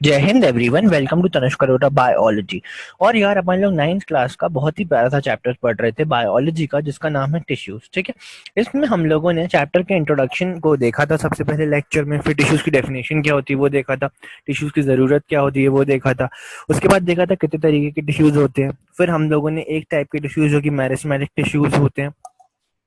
जय हिंद everyone, welcome to Tanushk Arora biology. और यार अपन लोग नाइन्थ क्लास का बहुत ही प्यारा सा चैप्टर पढ़ रहे थे बायोलॉजी का, जिसका नाम है टिश्यूज। ठीक है। इसमें हम लोगों ने चैप्टर के इंट्रोडक्शन को देखा था सबसे पहले लेक्चर में, फिर टिश्यूज की डेफिनेशन क्या होती है वो देखा था, टिश्यूज की जरूरत क्या होती है वो देखा था। उसके बाद देखा था कितने तरीके के टिश्यूज होते हैं। फिर हम लोगों ने एक टाइप के टिश्यूज जो कि मेरिस्टेमेटिक टिश्यूज होते हैं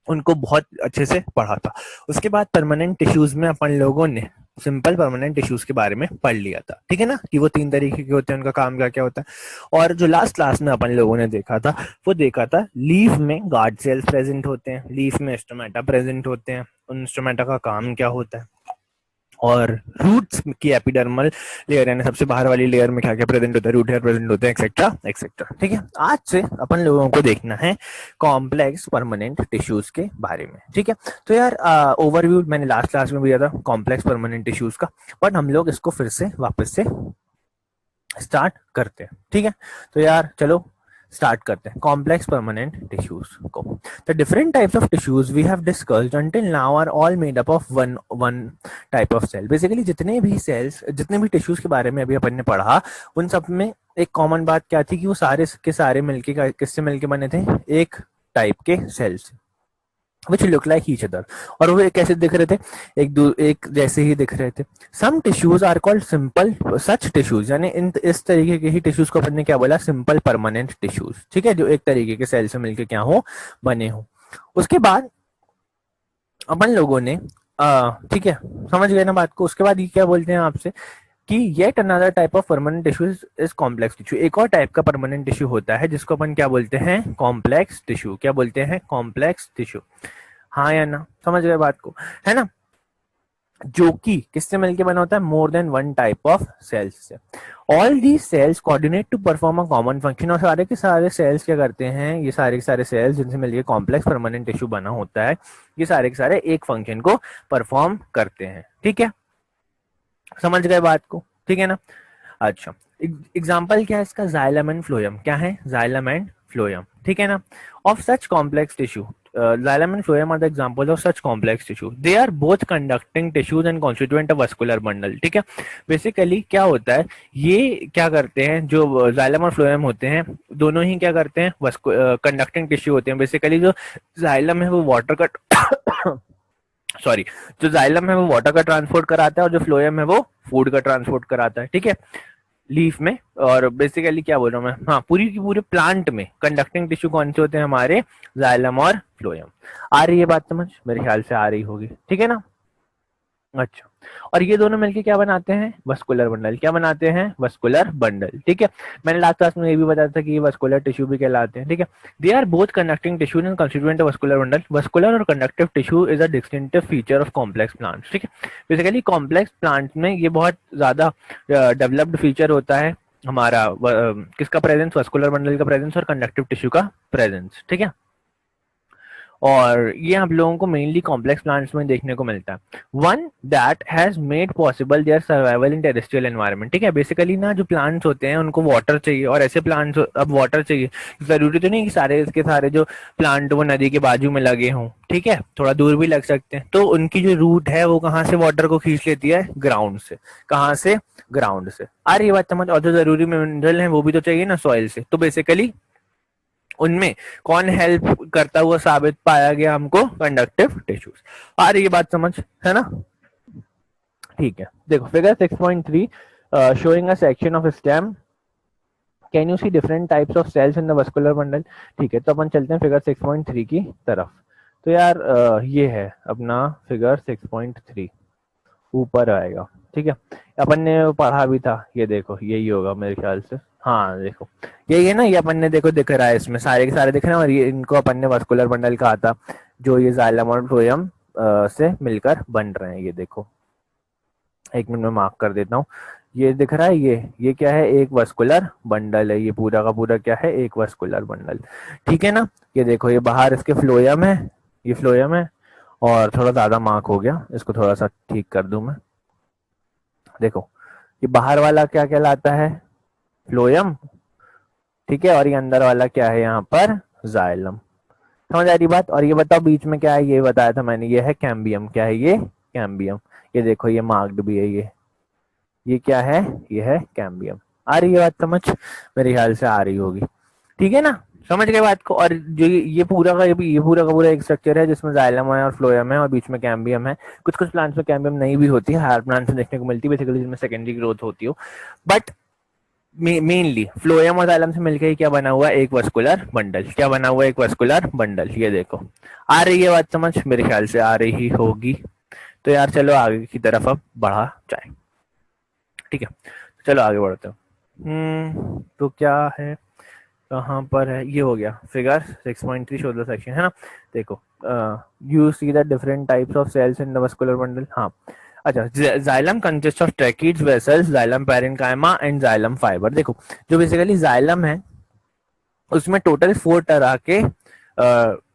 उनको बहुत अच्छे से पढ़ा था। उसके बाद परमानेंट टिश्यूज में अपन लोगों ने सिंपल परमानेंट टिश्यूज के बारे में पढ़ लिया था। ठीक है ना, कि वो तीन तरीके के होते हैं, उनका काम क्या क्या होता है। और जो लास्ट क्लास में अपन लोगों ने देखा था वो देखा था लीफ में गार्ड सेल्स प्रेजेंट होते हैं, लीफ में स्टोमेटा प्रेजेंट होते हैं, उन स्टोमेटा का काम क्या होता है, और रूट्स की एपिडर्मल लेयर यानी सबसे बाहर वाली लेयर में क्या क्या प्रेजेंट होता है, रूट हेयर प्रेजेंट होते हैं, एक्सेट्रा एक्सेट्रा। ठीक है। आज से अपन लोगों को देखना है कॉम्प्लेक्स परमानेंट टिश्यूज के बारे में। ठीक है। तो यार ओवरव्यू मैंने लास्ट क्लास में दिया था कॉम्प्लेक्स परमानेंट टिश्यूज का, बट हम लोग इसको फिर से वापस से स्टार्ट करते हैं। ठीक है। तो यार चलो स्टार्ट करते हैं कॉम्प्लेक्स परमानेंट टिश्यूज को। The different types of tissues we have discussed until now are all made up of one one type of cell. Basically जितने भी सेल्स, जितने भी टिश्यूज के बारे में अभी अपन ने पढ़ा, उन सब में एक कॉमन बात क्या थी कि वो सारे के सारे मिलके किससे मिलके बने थे, एक टाइप के cells which look like each other. और वो कैसे दिख रहे थे, एक जैसे ही दिख रहे थे। Some tissues are called simple such tissues, यानी इन इस तरीके के ही टिश्यूज को अपन ने क्या बोला, सिंपल परमानेंट टिश्यूज। ठीक है, जो एक तरीके के सेल से मिलके क्या हो, बने हो। उसके बाद अपन लोगों ने ठीक है, समझ गए ना बात को। उसके बाद ये क्या बोलते हैं आपसे कि yet another type of permanent tissue is complex tissue. एक और टाइप का परमानेंट टिश्यू होता है जिसको अपन क्या बोलते हैं, कॉम्प्लेक्स टिश्यू। क्या बोलते हैं, कॉम्प्लेक्स टिश्यू। हाँ या ना, समझ गए बात को, है ना। जो कि किससे मिलके बना होता है, more than one type of cells से। All the cells coordinate to perform a common function. और सारे के सारे सेल्स क्या करते हैं, ये सारे के सारे सेल्स जिनसे मिलके कॉम्प्लेक्स परमानेंट टिश्यू बना होता है, ये सारे के सारे एक फंक्शन को परफॉर्म करते हैं। ठीक है, समझ गए बात को, ठीक है ना। अच्छा, एग्जाम्पल क्या है इसका, जाइलम एंड फ्लोएम। क्या है, जाइलम एंड फ्लोएम। ठीक है ना। Of such complex tissue, xylem and phloem are the examples of such complex tissue. They are both conducting tissues and constituent a vascular bundle. ठीक है। बेसिकली क्या होता है, ये क्या करते हैं, जो जाइलम और फ्लोएम होते हैं दोनों ही क्या करते हैं, कंडक्टिंग टिश्यू होते हैं। बेसिकली जो जाइलम है वो वाटर का सॉरी, जो जाइलम है वो वाटर का ट्रांसपोर्ट कराता है, और जो फ्लोएम है वो फूड का ट्रांसपोर्ट कराता है। ठीक है, लीफ में। और बेसिकली क्या बोल रहा हूँ मैं, हाँ, पूरी की पूरे प्लांट में कंडक्टिंग टिश्यू कौन से होते हैं, हमारे जाइलम और फ्लोएम। आ रही है बात समझ, मेरे ख्याल से आ रही होगी, ठीक है ना। अच्छा, और ये दोनों मिलके क्या बनाते हैं, वस्कुलर बंडल। क्या बनाते हैं, वस्कुलर बंडल। ठीक है, मैंने लास्ट क्लास में ये भी बताया था कि ये वस्कुलर टिश्यू भी कहलाते हैं। ठीक है, they are both conducting tissue and constituent vascular bundle. Vascular और conductive tissue is a distinctive feature of complex plants. ठीक है, बेसिकली कॉम्प्लेक्स प्लांट में ये बहुत ज्यादा डेवलप्ड फीचर होता है हमारा, किसका प्रेजेंस, वस्कुलर बंडल का प्रेजेंस और कंडक्टिव टिश्यू का प्रेजेंस। ठीक है, और ये हम लोगों को मेनली कॉम्प्लेक्स प्लांट्स में देखने को मिलता है। One that has made possible their survival in terrestrial environment. ठीक है, बेसिकली ना जो प्लांट्स होते हैं उनको वाटर चाहिए, और ऐसे प्लांट्स अब वाटर चाहिए, जरूरी तो नहीं कि सारे इसके सारे जो प्लांट वो नदी के बाजू में लगे हों। ठीक है, थोड़ा दूर भी लग सकते हैं। तो उनकी जो रूट है वो कहाँ से वाटर को खींच लेती है, ग्राउंड से। कहाँ से, ग्राउंड से। आ रही है बात समझ। और जो जरूरी मिनरल है वो भी तो चाहिए ना सॉइल से। तो बेसिकली उनमें कौन हेल्प करता हुआ साबित पाया गया हमको, कंडक्टिव टिश्यूज। आ रही है बात समझ, है ना। ठीक है, देखो figure 6.3 showing a section of stem. Can you see different types of cells in the vascular bundle. ठीक है, तो अपन चलते हैं फिगर 6.3 की तरफ। तो यार ये है अपना फिगर 6.3, ऊपर आएगा। ठीक है, अपन ने पढ़ा भी था, ये देखो यही होगा मेरे ख्याल से। हाँ देखो, यही है ना, ये अपन ने देखो दिख रहा है, इसमें सारे के सारे दिख रहे हैं, और ये इनको अपन ने वस्कुलर बंडल कहा था, जो ये जाइलम और फ्लोएम से मिलकर बन रहे हैं। ये देखो, एक मिनट में मार्क कर देता हूँ। ये दिख रहा है, ये क्या है, एक वस्कुलर बंडल है। ये पूरा का पूरा क्या है, एक वस्कुलर बंडल। ठीक है ना। ये देखो, ये बाहर इसके फ्लोएम है, ये फ्लोएम है, और थोड़ा ज्यादा मार्क हो गया, इसको थोड़ा सा ठीक कर दूं मैं। देखो, ये बाहर वाला क्या कहलाता है, फ्लोएम। ठीक है, और ये अंदर वाला क्या है यहाँ पर, जाइलम। समझ आ रही बात। और ये बताओ बीच में क्या है, ये बताया था मैंने, ये है कैम्बियम। क्या है ये, कैम्बियम। ये देखो, ये मार्क्ड भी है ये। ये क्या है, ये है कैम्बियम। आ रही है बात समझ, मेरे ख्याल से आ रही होगी, ठीक है ना, समझ गए बात को। और जो ये पूरा का ये पूरा का पूरा एक स्ट्रक्चर है जिसमें जाइलम है और फ्लोएम है और बीच में कैम्बियम है। कुछ कुछ प्लांट्स में कैम्बियम नहीं भी होती है, हायर प्लांट्स में देखने को मिलती है बेसिकली, जिसमें सेकेंडरी ग्रोथ होती हो। बट मेनली फ्लोएम और जाइलम से मिलकर ही क्या बना हुआ है, एक वस्कुलर बंडल। क्या बना हुआ है, एक वस्कुलर बंडल। ये देखो, आ रही है बात समझ, मेरे ख्याल से आ रही होगी। तो यार चलो आगे की तरफ अब बढ़ा जाए, ठीक है, चलो आगे बढ़ते हैं। तो क्या है, कहाँ पर है, ये हो गया फिगर 6.3 शो द सेक्शन, है ना। देखो, you see the different types of cells in the muscular bundle. हाँ, अच्छा, xylem consist of tracheids, vessels, xylem parenchyma and xylem fibre. देखो, जो बेसिकली जाइलम है उसमें टोटल 4 तरह के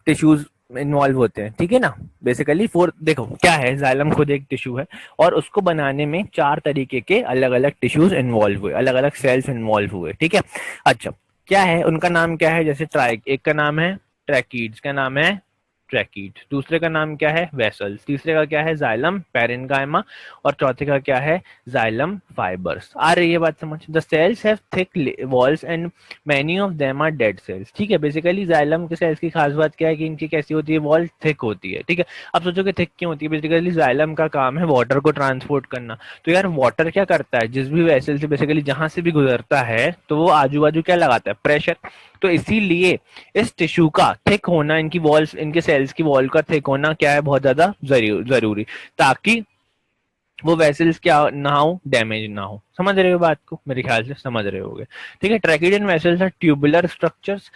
टिश्यूज इन्वॉल्व होते हैं, ठीक है ना। बेसिकली 4, देखो क्या है, जाइलम खुद एक टिश्यू है और उसको बनाने में 4 तरीके के अलग अलग टिश्यूज इन्वॉल्व हुए, अलग अलग सेल्स इन्वॉल्व हुए, ठीक है। अच्छा, क्या है उनका नाम, क्या है, जैसे एक का नाम है ट्रैकीड्स, का नाम है ट्रैकीड, दूसरे का नाम क्या है वेसल्स, तीसरे का क्या है जाइलम पैरेन्काइमा और चौथे का क्या है जाइलम फाइबर्स। आ रही है बात समझ। The cells have thick walls and many of them are dead cells, ठीक है। बेसिकली जाइलम के सेल्स की खास बात क्या है कि इनकी कैसी होती है, वॉल थिक होती है, ठीक है। अब सोचो कि थिक क्यों होती है, बेसिकली जाइलम का काम है वाटर को ट्रांसपोर्ट करना। तो यार वाटर क्या करता है, जिस भी वेसल से बेसिकली जहां से भी गुजरता है तो वो आजू बाजू क्या लगाता है, प्रेशर। तो इसीलिए इस टिश्यू का थिक होना, इनकी वॉल्स, इनके सेल्स की वॉल का थिक होना क्या है, बहुत ज्यादा जरूरी, ताकि वो वेसल्स क्या ना हो, डैमेज ना हो। समझ रहे हो बात को, मेरे ख्याल से समझ रहे होगे, ठीक है। Tracheids and vessels are tubular structures,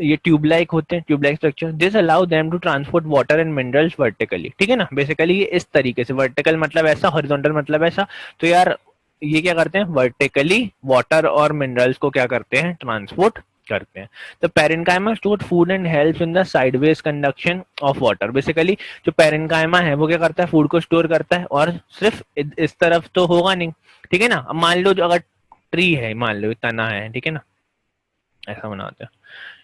ये ट्यूब लाइक होते हैं, tube like structure. This allow them to transport water and minerals vertically, ठीक है ना। बेसिकली ये इस तरीके से, वर्टिकल मतलब ऐसा, हॉरिजॉन्टल मतलब ऐसा। तो यार ये क्या करते हैं, वर्टिकली वाटर और मिनरल्स को क्या करते हैं, ट्रांसपोर्ट करते हैं। तो parenchyma store food and help in the sideways conduction of water. Basically जो पेरेन्काइमा है वो क्या करता है, फूड को स्टोर करता है, और सिर्फ इस तरफ तो होगा नहीं, ठीक है ना। अब मान लो जो अगर ट्री है, मान लो तना है, ठीक है ना, ऐसा बनाते हैं,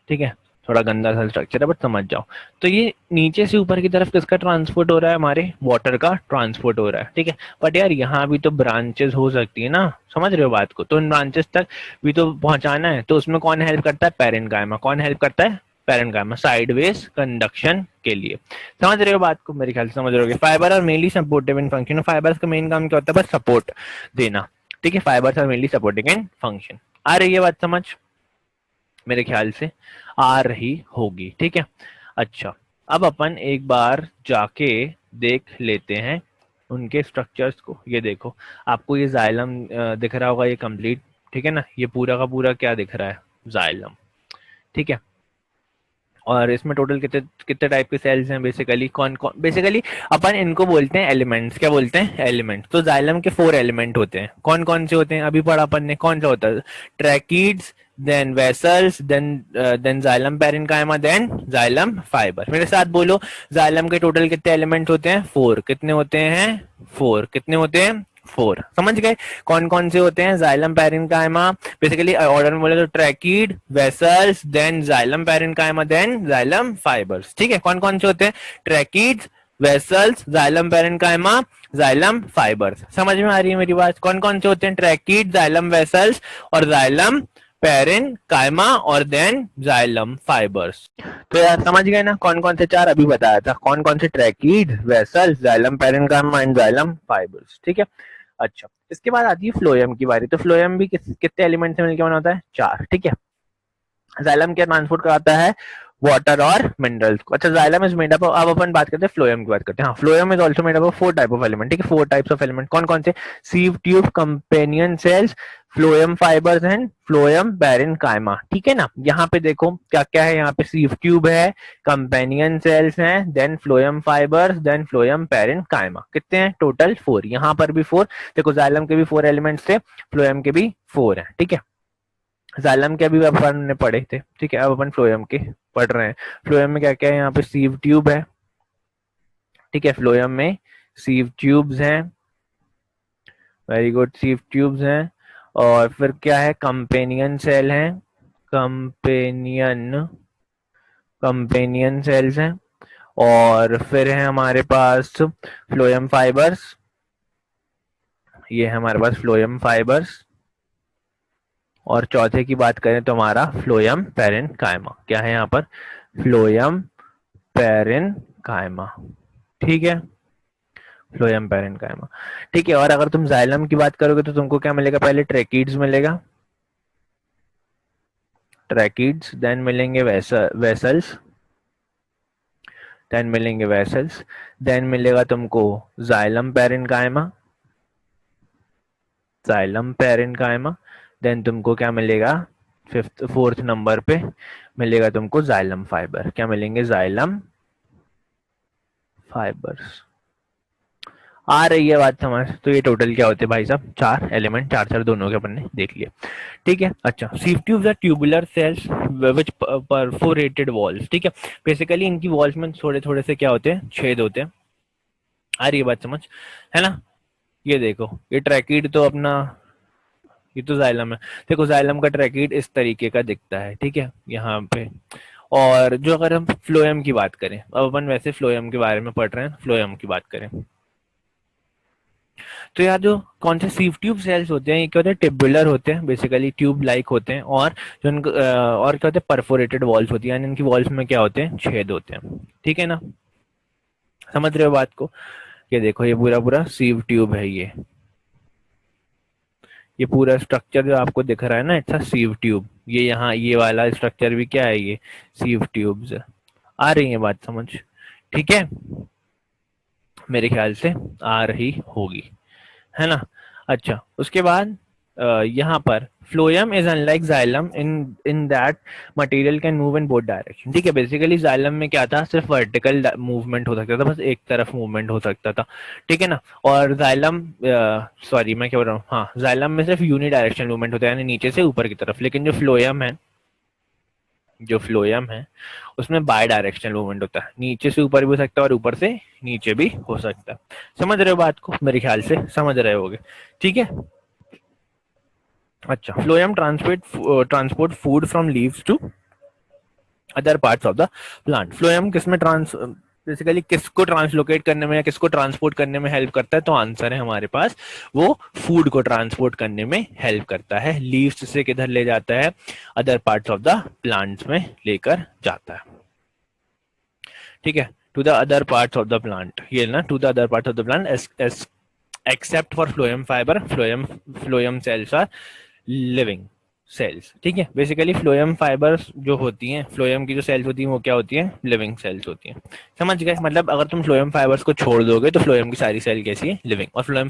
ठीक है। थोड़ा गंदा सा स्ट्रक्चर है बट समझ जाओ। तो ये नीचे से ऊपर की तरफ किसका ट्रांसपोर्ट हो रहा है, हमारे वाटर का ट्रांसपोर्ट हो रहा है, ठीक है। बट यार यहाँ भी तो ब्रांचेस हो सकती है ना, समझ रहे हो बात को। तो इन ब्रांचेस तक भी तो पहुंचाना है, तो उसमें कौन हेल्प करता है, पेरेन्काइमा। कौन हेल्प करता है, पेरेन्काइमा, साइडवेज कंडक्शन के लिए। समझ रहे हो बात को, मेरे ख्याल से समझ रहे हो। फाइबर और mainly supportive in function. Fibre का मेन काम क्या होता है, बस सपोर्ट देना, ठीक है। Fibre are mainly supporting in function. आ रही है बात समझ, मेरे ख्याल से आ रही होगी, ठीक है। अच्छा, अब अपन एक बार जाके देख लेते हैं उनके स्ट्रक्चर्स को। ये देखो, आपको ये जाइलम दिख रहा होगा, ये कंप्लीट, ठीक है ना। ये पूरा का पूरा क्या दिख रहा है, जाइलम, ठीक है। और इसमें टोटल कितने कितने टाइप के सेल्स हैं, बेसिकली कौन कौन, बेसिकली अपन इनको बोलते हैं एलिमेंट्स। क्या बोलते हैं, एलिमेंट्स। तो जाइलम के 4 एलिमेंट होते हैं, कौन कौन से होते हैं, अभी पढ़ा अपन ने, कौन सा होता है, tracheids, then vessels, then xylem parenchyma, then xylem fibre. मेरे साथ बोलो, जाइलम के टोटल कितने एलिमेंट होते हैं, 4। कितने होते हैं, 4। कितने होते हैं, 4। समझ गए, कौन कौन से होते हैं, जाइलम पैरेन्काइमा, बेसिकली ऑर्डर में बोले तो tracheid, vessels, then xylem parenchyma, then xylem fibres, ठीक है। कौन कौन से होते हैं, tracheids, vessels, xylem parenchyma, xylem fibres. समझ में आ रही है मेरी बात, कौन कौन से होते हैं, ट्रैकीड, जाइलम वेसल्स और जाइलम पैरेन्काइमा और देन जाइलम फाइबर्स। तो यार समझ गए ना, कौन कौन से 4 अभी बताया था, कौन कौन से, tracheid, vessels, xylem parenchyma and xylem fibres, ठीक है। अच्छा, इसके बाद आती है फ्लोएम की बारी। तो फ्लोएम भी कितने एलिमेंट से मिलकर बना होता है, 4, ठीक है। जाइलम क्या ट्रांसपोर्ट कराता है, वाटर और मिनरल्स को। अच्छा, जाइलम इज मेड अप, अब अपन बात करते हैं फ्लोएम की बात करते हैं। हाँ, phloem is also made up of 4 type of element, ठीक है। 4 टाइप्स ऑफ एलिमेंट कौन कौन से, sieve tube, companion cells, phloem fibres and phloem parenchyma, ठीक है ना। यहाँ पे देखो क्या क्या है, यहाँ पे सीव ट्यूब है, कंपेनियन सेल्स हैं, then phloem fibres, then phloem parenchyma. कितने हैं, टोटल 4। यहाँ पर भी 4। देखो, जाइलम के भी 4 एलिमेंट्स थे, फ्लोएम के भी 4 है, ठीक है। जाइलम के अभी अपन ने पढ़े थे, ठीक है। अब अपन फ्लोएम के पढ़ रहे हैं। फ्लोएम में क्या क्या है, यहाँ पे सीव ट्यूब है, ठीक है। फ्लोएम में सीव ट्यूब्स हैं, वेरी गुड, सीव ट्यूब्स हैं। और फिर क्या है, कंपेनियन सेल है, कंपेनियन कंपेनियन सेल्स हैं। और फिर है हमारे पास फ्लोएम फाइबर्स, ये है हमारे पास फ्लोएम फाइबर्स, और चौथे की बात करें तो हमारा फ्लोएम पैरेन्काइमा। क्या है यहाँ पर? Phloem parenchyma. ठीक है, फ्लोएम पैरेन्काइमा। ठीक है, और अगर तुम जाइलम की बात करोगे तो तुमको क्या मिलेगा? पहले ट्रैकिड्स मिलेगा, ट्रैकिड्स, देन मिलेंगे वेसल्स, देन मिलेंगे वेसल्स, देन मिलेगा तुमको xylem parenchyma, xylem parenchyma, then तुमको क्या मिलेगा? फोर्थ नंबर पे मिलेगा तुमको जाइलम फाइबर। क्या मिलेंगे? Xylem fibres. आ रही है बात समझ? तो ये टोटल क्या होते हैं भाई साहब? 4 एलिमेंट, 4 दोनों के अपन ने देख लिए। ठीक है, अच्छा, sieve tubes are tubular cells which perforated walls. ठीक है, बेसिकली इनकी वॉल्स में थोड़े थोड़े से क्या होते हैं? छेद होते हैं। आ रही है बात समझ? है ना? ये देखो, ये ट्रैकिड तो अपना, ये तो जाइलम है। देखो जाइलम का ट्रैकिड इस तरीके का दिखता है। ठीक है, यहाँ पे। और जो अगर हम फ्लोएम की बात करें, अब अपन वैसे फ्लोएम के बारे में पढ़ रहे हैं, फ्लोएम की बात करें तो यार जो कौन से सीव ट्यूब सेल्स होते हैं, ये क्या होते हैं? टिब्युलर होते हैं, बेसिकली ट्यूब लाइक होते हैं, और जो इनको और क्या होते हैं? परफोरेटेड वॉल्स होती है, यानी इनकी वॉल्स में क्या होते हैं? छेद होते हैं। ठीक है ना? समझ रहे हो बात को? ये देखो, ये पूरा पूरा सीव ट्यूब है। ये पूरा स्ट्रक्चर जो आपको दिख रहा है ना, इट्स अ सीव ट्यूब। ये यहाँ ये वाला स्ट्रक्चर भी क्या है? ये सीव ट्यूब्स है। आ रही है बात समझ? ठीक है, मेरे ख्याल से आ रही होगी, है ना? अच्छा, उसके बाद यहाँ पर phloem is unlike xylem in in that material can move in both direction. ठीक है, बेसिकली जाइलम में क्या था? सिर्फ वर्टिकल मूवमेंट हो सकता था, बस एक तरफ मूवमेंट हो सकता था। ठीक है ना? और जाइलम, सॉरी मैं क्या बोल रहा हूँ, हाँ, जाइलम में सिर्फ यूनि डायरेक्शन मूवमेंट होता है, यानी नीचे से ऊपर की तरफ। लेकिन जो फ्लोएम है उसमें बाय डायरेक्शनल मूवमेंट होता है, नीचे से ऊपर भी हो सकता है और ऊपर से नीचे भी हो सकता है। समझ रहे हो बात को? मेरे ख्याल से समझ रहे होगे। ठीक है, अच्छा, phloem transport food from leaves to other parts of the plant. Phloem किसमें बेसिकली किसको ट्रांसलोकेट करने में या किसको ट्रांसपोर्ट करने में हेल्प करता है? तो आंसर है हमारे पास, वो फूड को ट्रांसपोर्ट करने में हेल्प करता है। लीव्स से किधर ले जाता है? Other parts of the plants में लेकर जाता है। ठीक है, to the other parts of the plant, ये ना, to the other parts of the plant except for phloem fibre, phloem cells are living cells. ठीक है, बेसिकली फ्लोएम फाइबर्स जो होती हैं, फ्लोएम की जो सेल्स होती हैं वो क्या होती हैं? लिविंग सेल्स होती हैं। समझ गए? मतलब अगर तुम फ्लोएम फाइबर्स को छोड़ दोगे तो फ्लोएम की सारी सेल कैसी है? लिविंग। और फ्लोएम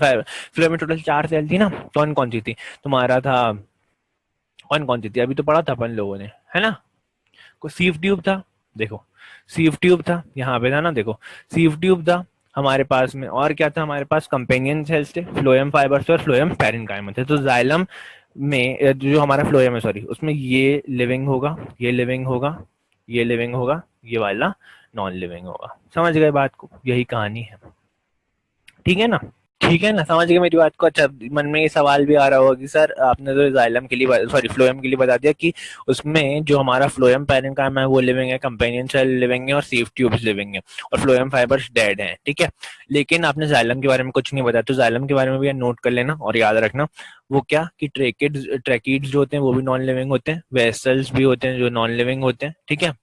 में टोटल 4 सेल थी ना, कौन कौन सी थी? तुम्हारा था, कौन कौन सी थी? अभी तो पढ़ा था अपन लोगों ने, है ना? को सीव ट्यूब था, देखो सीव ट्यूब था, यहाँ पे था ना, देखो सीव ट्यूब था हमारे पास में। और क्या था हमारे पास? कंपेनियन सेल्स थे, फ्लोएम फाइबर्स और फ्लोएम पैरेन्काइमा थे। तो जाइलम में जो हमारा फ्लोएम है, सॉरी, उसमें ये लिविंग होगा, ये लिविंग होगा, ये लिविंग होगा, ये वाला नॉन लिविंग होगा। समझ गए बात को? यही कहानी है। ठीक है ना? ठीक है ना? समझ गए मेरी बात को? अच्छा, मन में ये सवाल भी आ रहा होगा कि सर आपने तो जाइलम के लिए, सॉरी, फ्लोएम के लिए बता दिया कि उसमें जो हमारा फ्लोएम पैरेन्काइमा है वो लिविंग है, कंपेनियन सेल लिविंग है और सीव ट्यूब्स लिविंग है, और फ्लोएम फाइबर्स डेड हैं। ठीक है, लेकिन आपने जाइलम के बारे में कुछ नहीं बताया, तो जाइलम के बारे में भी नोट कर लेना और याद रखना। वो क्या कि ट्रैकिड्स जो होते हैं वो भी नॉन लिविंग होते हैं, वेसल्स भी होते हैं जो नॉन लिविंग होते हैं। ठीक है,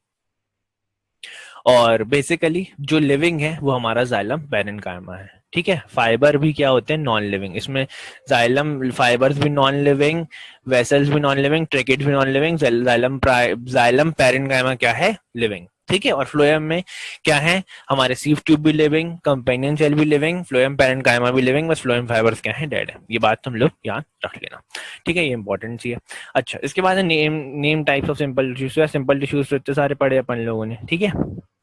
और बेसिकली जो लिविंग है वो हमारा जाइलम पैरेन्काइमा है। ठीक है, फाइबर भी क्या होते हैं? Non living. इसमें जाइलम फाइबर्स भी नॉन लिविंग, वेसल्स भी नॉन लिविंग, ट्रैकिड्स भी नॉन लिविंग, जाइलम पैरेन्काइमा क्या है? लिविंग। ठीक है, और फ्लोएम में क्या है? हमारे सीव ट्यूब भी लिविंग, कंपेनियन सेल भी लिविंग, फ्लोएम पैरेन्काइमा भी लिविंग, बस फ्लोएम फाइबर्स क्या है? डेड है। ये बात तुम लोग याद रख लेना। ठीक है, ये इंपॉर्टेंट सी है। अच्छा, इसके बाद name types of simple tissues. Simple tissues तो इतने सारे पढ़े अपन लोगों ने। ठीक है,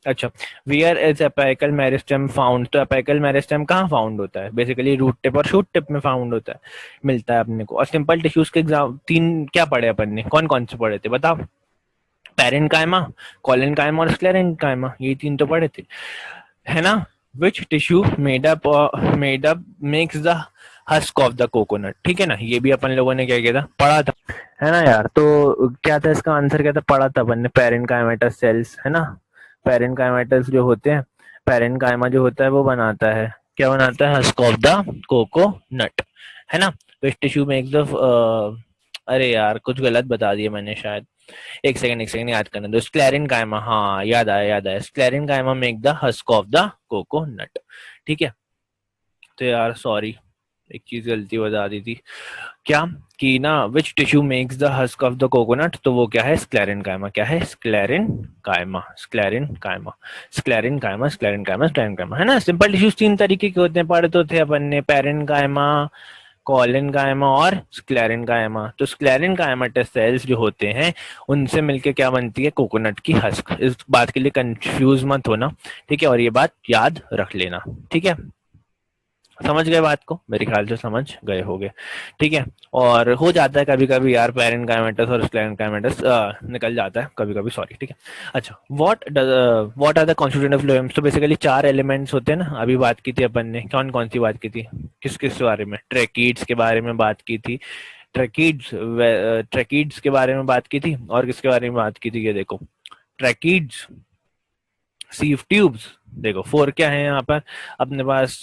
अच्छा, वेयर इज अपेकल मेरिस्टेम फाउंड। तो अपेकल मेरिस्टेम कहाँ फाउंड होता है? बेसिकली रूट टिप और शूट टिप में फाउंड होता है, मिलता है अपने को। और सिंपल टिश्यूज के एग्जाम 3 क्या पढ़े अपन ने? कौन कौन से पढ़े थे बताओ? पैरेन्काइमा, कोलेनकाइमा और स्क्लेरेन्काइमा, ये 3 तो पढ़े थे, है ना? Which tissue made up makes the husk of the coconut. ठीक है ना, ये भी अपन लोगों ने क्या किया था? पढ़ा था, है ना यार? तो क्या था इसका आंसर? क्या था? पढ़ा था अपन ने, पैरेन्काइमेटस सेल्स, है ना? पैरेन्काइमेटस जो होते हैं, पैरेन्काइमा जो होता है वो बनाता है, क्या बनाता है? Husk of the coconut. है ना। तो इस टिश्यू में एक दफ अरे यार कुछ गलत बता दिया मैंने शायद, एक सेकंड याद करने दो। स्क्लेरिन कायमा, हाँ याद आया, स्क्लेरिन कायमा make the husk of the coconut. ठीक है, तो यार सॉरी, एक चीज गलती बता दी थी, क्या कि ना which tissue makes the husk of the coconut, तो वो क्या है, स्क्लेरिन कायमा। क्या है, स्क्लेरिन कायमा, स्क्लेरिन कायमा, स्क्लेरिन कायमा, स्क्लेरिन कायमा, स्क्लेरिन कायमा, है ना। सिंपल टिश्यूज तीन तरीके के होते हैं, पढ़े तो थे अपन ने, पेरिन कायमा, कॉलिन कायमा और स्क्लेरिन कायमा। तो स्क्लेरिन कायमाटस सेल्स जो होते हैं उनसे मिलके क्या बनती है, कोकोनट की हस्क। इस बात के लिए कंफ्यूज मत होना, ठीक है, और ये बात याद रख लेना, ठीक है। समझ गए बात को, मेरे ख्याल से समझ गए होगे, ठीक है। और हो जाता है कभी कभी यार, पेरेंट काइमेटस और स्क्लेरन काइमेटस निकल जाता है कभी कभी, सॉरी, ठीक है। अच्छा, what are the constituent of phloem, तो बेसिकली चार एलिमेंट्स होते हैं ना, अभी बात की थी अपन ने, कौन कौन सी बात की थी, किस किस बारे में, ट्रेकीड्स के बारे में बात की थी, ट्रेकीड्स ट्रेकीड्स के बारे में बात की थी, और किसके बारे में बात की थी, ये देखो, ट्रेकीड्स, सीव ट्यूब्स, देखो फोर क्या है यहाँ पर अपने पास,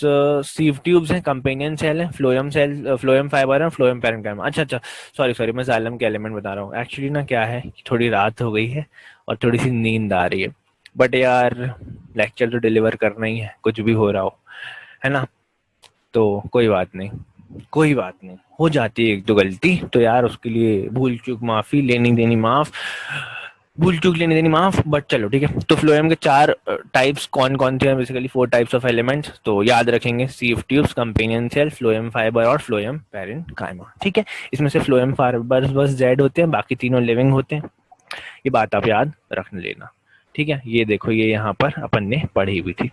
सीव ट्यूब्स हैं, कंपेनियन सेल है, फ्लोएम सेल, फ्लोएम फाइबर है, फ्लोएम पैरेंकाइम। अच्छा अच्छा, सॉरी सॉरी, मैं जाइलम के एलिमेंट बता रहा हूँ एक्चुअली ना, क्या है थोड़ी रात हो गई है और थोड़ी सी नींद आ रही है, बट यार लेक्चर तो डिलीवर करना ही है, कुछ भी हो रहा हो, है ना। तो कोई बात नहीं, कोई बात नहीं, हो जाती है एक दो गलती, तो यार उसके लिए भूल चूक माफी, लेनी देनी माफ, भूल चूक लेनी देनी माफ, बट चलो ठीक है। तो फ्लोएम के चार टाइप्स कौन कौन थे, basically four types of elements, तो याद रखेंगे, sieve tubes, companion cell, phloem fibre और फ्लोएम पैरेन्काइमा, ठीक है। इसमें से फ्लोएम फाइबर बस जेड होते हैं, बाकी तीनों लिविंग होते हैं, ये बात आप याद रख लेना, ठीक है। ये देखो, ये यहाँ पर अपन ने पढ़ी हुई थी,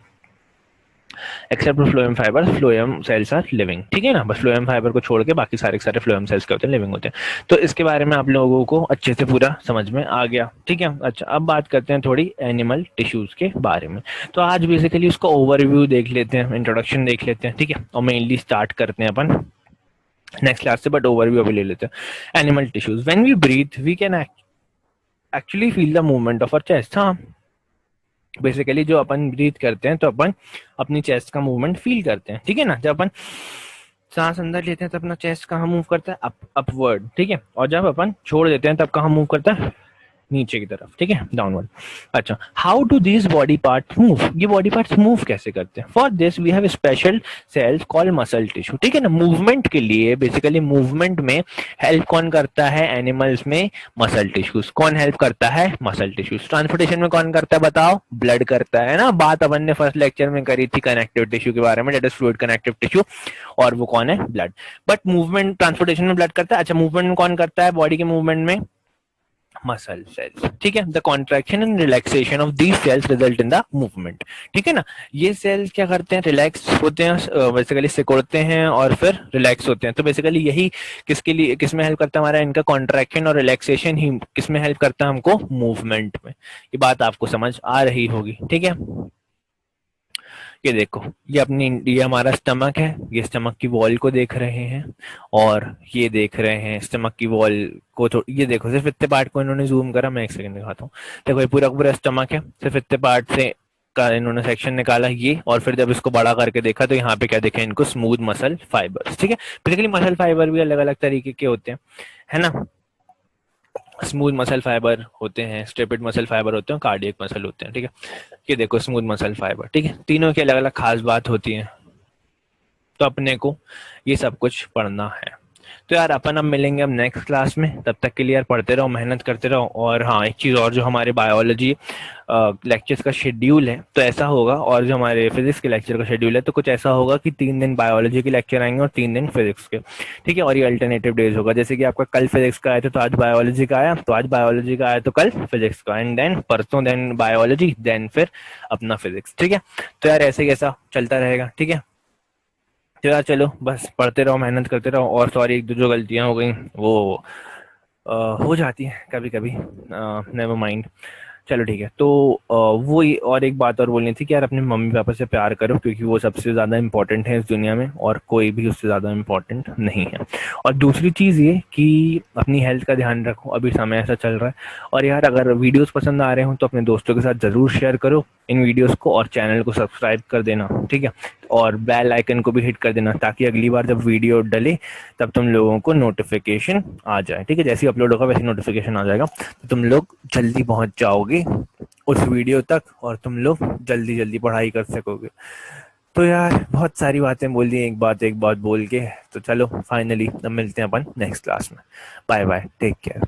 except phloem fibre phloem cells are living, ठीक है ना। बस फ्लोएम फाइबर को छोड़ के बाकी सारे सारे फ्लोएम सेल्स क्या होते हैं, लिविंग होते हैं। तो इसके बारे में आप लोगों को अच्छे से पूरा समझ में आ गया, ठीक है। अच्छा, अब बात करते हैं थोड़ी एनिमल टिश्यूज के बारे में। तो आज बेसिकली उसका ओवरव्यू देख लेते हैं, इंट्रोडक्शन देख लेते हैं, ठीक है, और मेनली स्टार्ट करते हैं अपन नेक्स्ट क्लास से, बट ओवरव्यू अभी ले लेते हैं। Animal tissues, when we breathe we can actually feel the movement of our chest. हाँ, बेसिकली जो अपन ब्रीथ करते हैं तो अपन अपनी चेस्ट का मूवमेंट फील करते हैं, ठीक है ना। जब अपन सांस अंदर लेते हैं तो अपना चेस्ट कहाँ मूव करता है, अपवर्ड, ठीक है, और जब अपन छोड़ देते हैं तब कहाँ मूव करता है, नीचे की तरफ, ठीक है, डाउनवर्ड। अच्छा, how do this body part move, ये बॉडी पार्ट्स मूव कैसे करते हैं, for this we have special cells called muscle tissue, ठीक है ना। मूवमेंट के लिए बेसिकली मूवमेंट में हेल्प कौन करता है एनिमल्स में, मसल टिश्यूज। कौन हेल्प करता है, मसल टिश्यूज। ट्रांसपोर्टेशन में कौन करता है बताओ, ब्लड करता है ना, बात अपन ने फर्स्ट लेक्चर में करी थी कनेक्टिव टिश्यू के बारे में, that is fluid connective tissue, और वो कौन है, ब्लड। बट मूवमेंट ट्रांसपोर्टेशन में ब्लड करता है, अच्छा मूवमेंट में कौन करता है बॉडी के मूवमेंट में, मसल सेल्स, ठीक है। The contraction and relaxation of these cells result in the movement, ठीक है ना। ये सेल्स क्या करते हैं, रिलैक्स होते हैं, बेसिकली सिकुड़ते हैं और फिर रिलैक्स होते हैं। तो बेसिकली यही किसके लिए, किसमें हेल्प करता है हमारा, इनका कॉन्ट्रैक्शन और रिलैक्सेशन ही किसमें हेल्प करता है हमको, मूवमेंट में। ये बात आपको समझ आ रही होगी, ठीक है। ये देखो, ये हमारा स्टमक है, ये स्टमक की वॉल को देख रहे हैं, और ये देख रहे हैं स्टमक की वॉल को, तो ये देखो सिर्फ इतने पार्ट को इन्होंने जूम करा, मैं एक सेकंड दिखाता हूँ। देखो ये पूरा पूरा स्टमक है, सिर्फ इतने पार्ट से का इन्होंने सेक्शन निकाला ये, और फिर जब इसको बड़ा करके देखा तो यहाँ पे क्या देखा इनको, स्मूथ मसल फाइबर्स, ठीक है। बेसिकली मसल फाइबर भी अलग अलग तरीके के होते हैं, है ना। स्मूथ मसल फाइबर होते हैं, स्ट्रेपिड मसल फाइबर होते हैं, कार्डियक मसल होते हैं, ठीक है। ये देखो स्मूथ मसल फाइबर, ठीक है, तीनों की अलग अलग खास बात होती है, तो अपने को ये सब कुछ पढ़ना है। तो यार अपन अब मिलेंगे अब नेक्स्ट क्लास में, तब तक के लिए यार पढ़ते रहो, मेहनत करते रहो। और हाँ, एक चीज़ और, जो हमारे बायोलॉजी लेक्चर्स का शेड्यूल है तो ऐसा होगा, और जो हमारे फिजिक्स के लेक्चर का शेड्यूल है तो कुछ ऐसा होगा कि 3 दिन बायोलॉजी के लेक्चर आएंगे और 3 दिन फिजिक्स के, ठीक है। और ये अल्टरनेटिव डेज होगा, जैसे कि आपका कल फिजिक्स का आया था तो आज बायोलॉजी का आया, तो आज बायोलॉजी का आया तो कल फिजिक्स का, एंड देन परसों देन बायोलॉजी, देन फिर अपना फिजिक्स, ठीक है। तो यार ऐसे कैसा चलता रहेगा, ठीक है। तो यार चलो बस पढ़ते रहो, मेहनत करते रहो, और सॉरी एक दो जो गलतियां हो गई वो हो जाती हैं कभी कभी, नेवर माइंड। चलो ठीक है। तो वो और एक बात और बोलनी थी कि यार अपने मम्मी पापा से प्यार करो, क्योंकि वो सबसे ज़्यादा इम्पोर्टेंट है इस दुनिया में, और कोई भी उससे ज़्यादा इम्पोर्टेंट नहीं है। और दूसरी चीज़ ये कि अपनी हेल्थ का ध्यान रखो, अभी समय ऐसा चल रहा है। और यार अगर वीडियोस पसंद आ रहे हो तो अपने दोस्तों के साथ ज़रूर शेयर करो इन वीडियोस को, और चैनल को सब्सक्राइब कर देना, ठीक है। और बेल आइकन को भी हिट कर देना, ताकि अगली बार जब वीडियो डले तब तुम लोगों को नोटिफिकेशन आ जाए, ठीक है। जैसे ही अपलोड होगा वैसे नोटिफिकेशन आ जाएगा, तो तुम लोग जल्दी पहुंच जाओगे उस वीडियो तक, और तुम लोग जल्दी जल्दी पढ़ाई कर सकोगे। तो यार बहुत सारी बातें बोल दी एक बात बोल के। तो चलो फाइनली अब मिलते हैं अपन नेक्स्ट क्लास में। Bye bye, take care.